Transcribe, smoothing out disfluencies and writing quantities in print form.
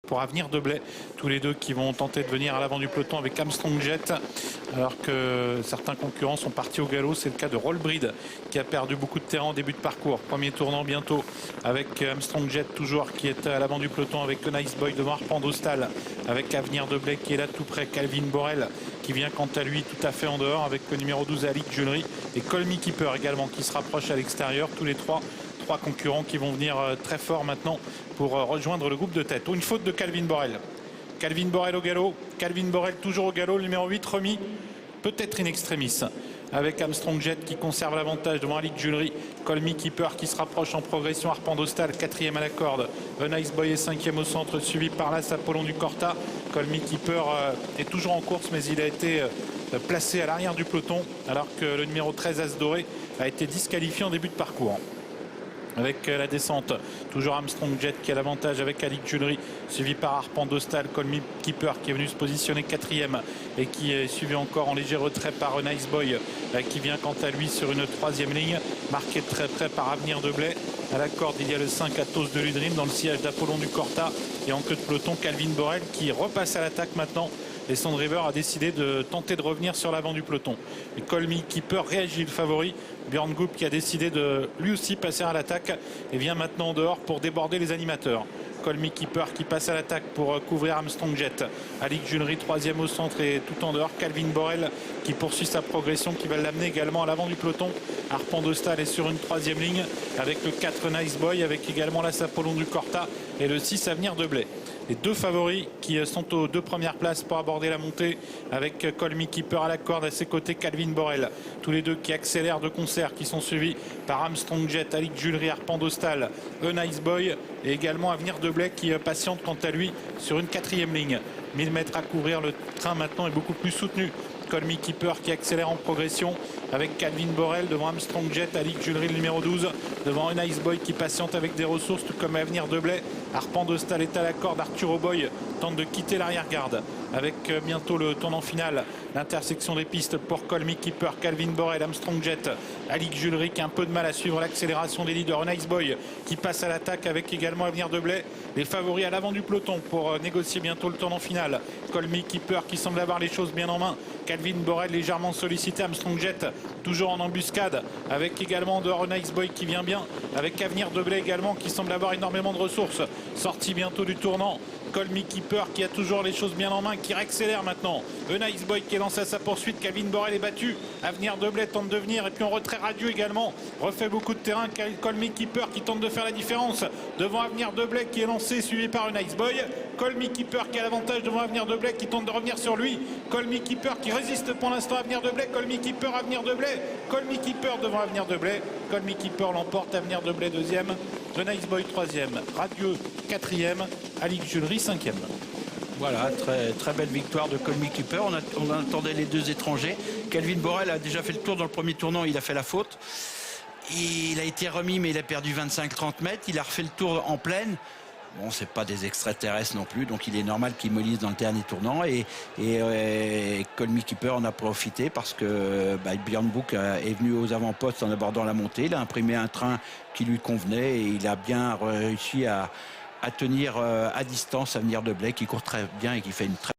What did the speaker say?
pour Avenir de Blais, tous les deux qui vont tenter de venir à l'avant du peloton avec Armstrong Jet, alors que certains concurrents sont partis au galop. C'est le cas de Rollbride qui a perdu beaucoup de terrain en début de parcours. Premier tournant bientôt avec Armstrong Jet toujours qui est à l'avant du peloton avec Nice Boy devant Arpandostal, avec Avenir de Blais qui est là tout près, Calvin Borel qui vient quant à lui tout à fait en dehors avec le numéro 12 Alec Jewelry et Colmy Keeper également qui se rapproche à l'extérieur. Tous les trois concurrents qui vont venir très fort maintenant pour rejoindre le groupe de tête. Une faute de Calvin Borel. Calvin Borel au galop. Calvin Borel toujours au galop. Le numéro 8 remis peut-être in extremis avec Armstrong Jet qui conserve l'avantage devant Alec Jewelry. Colmy Keeper qui se rapproche en progression. Arpandostal quatrième à la corde. Nice Boy est cinquième au centre suivi par l'As Apollon du Corta. Colmy Keeper est toujours en course mais il a été placé à l'arrière du peloton alors que le numéro 13 As Doré a été disqualifié en début de parcours. Avec la descente, toujours Armstrong Jet qui a l'avantage avec Alec Jewelry, suivi par Arpandostal, Colmy Keeper qui est venu se positionner quatrième et qui est suivi encore en léger retrait par Nice Boy qui vient quant à lui sur une troisième ligne, marqué de très près par Avenir de Blais. À la corde, il y a le 5 Athos de Ludrim dans le sillage d'Apollon du Corta et en queue de peloton, Calvin Borel qui repasse à l'attaque maintenant. Et Sand River a décidé de tenter de revenir sur l'avant du peloton. Et Colmy Keeper réagit le favori. Björn Goop qui a décidé de lui aussi passer à l'attaque et vient maintenant en dehors pour déborder les animateurs. Colmy Keeper qui passe à l'attaque pour couvrir Armstrong Jet. Alec Jewelry troisième au centre et tout en dehors. Calvin Borel qui poursuit sa progression, qui va l'amener également à l'avant du peloton. Arpandostal est sur une troisième ligne avec le 4 Nice Boy, avec également l'As Apollon du Corta et le 6 Avenir de Blais. Les deux favoris qui sont aux deux premières places pour aborder la montée avec Colmy Keeper à la corde, à ses côtés Calvin Borel. Tous les deux qui accélèrent de concert, qui sont suivis par Armstrong Jet, Alec Jewelry, Arpandostal, Nice Boy et également Avenir de Blais qui patiente quant à lui sur une quatrième ligne. 1000 mètres à couvrir, le train maintenant est beaucoup plus soutenu. Colmy Keeper qui accélère en progression avec Calvin Borel devant Armstrong Jet, Alec Jewelry le numéro 12 devant Nice Boy qui patiente avec des ressources tout comme Avenir de Blais. Arpandostal est à la corde, Arturo Boy tente de quitter l'arrière-garde avec bientôt le tournant final, l'intersection des pistes pour Colmy Keeper, Calvin Borel, Armstrong Jet, Alec Jewelry qui a un peu de mal à suivre l'accélération des leaders. Nice Boy qui passe à l'attaque avec également Avenir de Blais, les favoris à l'avant du peloton pour négocier bientôt le tournant final. Colmy Keeper qui semble avoir les choses bien en main, Calvin Borel légèrement sollicité, Armstrong Jet toujours en embuscade avec également dehors Nice Boy qui vient bien, avec Avenir de Blais également qui semble avoir énormément de ressources. Sortie bientôt du tournant, Colmy Keeper qui a toujours les choses bien en main, qui accélère maintenant. Nice Boy qui est lancé à sa poursuite, Calvin Borel est battu, Avenir de Blais tente de venir et puis en retrait radieux également, refait beaucoup de terrain. Colmy Keeper qui tente de faire la différence devant Avenir de Blais qui est lancé, suivi par Nice Boy. Colmy Keeper qui a l'avantage devant Avenir de Blais qui tente de revenir sur lui. Colmy Keeper qui résiste pour l'instant à Avenir de Blais. Colmy Keeper, Avenir de Blais. Colmy Keeper devant Avenir de Blais. Colmy Keeper l'emporte, Avenir de Blais deuxième. Nice Boy troisième, Radieux quatrième, Alec Jewelry cinquième. Voilà, très belle victoire de Colmy Keeper. On attendait les deux étrangers. Calvin Borel a déjà fait le tour dans le premier tournant, il a fait la faute. Il a été remis mais il a perdu 25-30 mètres. Il a refait le tour en pleine. Bon, c'est pas des extraterrestres non plus, donc il est normal qu'il mollise dans le dernier tournant. Et Colmy Keeper en a profité parce que Björn Goop est venu aux avant-postes en abordant la montée. Il a imprimé un train qui lui convenait et il a bien réussi à tenir à distance Avenir de Blais qui court très bien et qui fait une très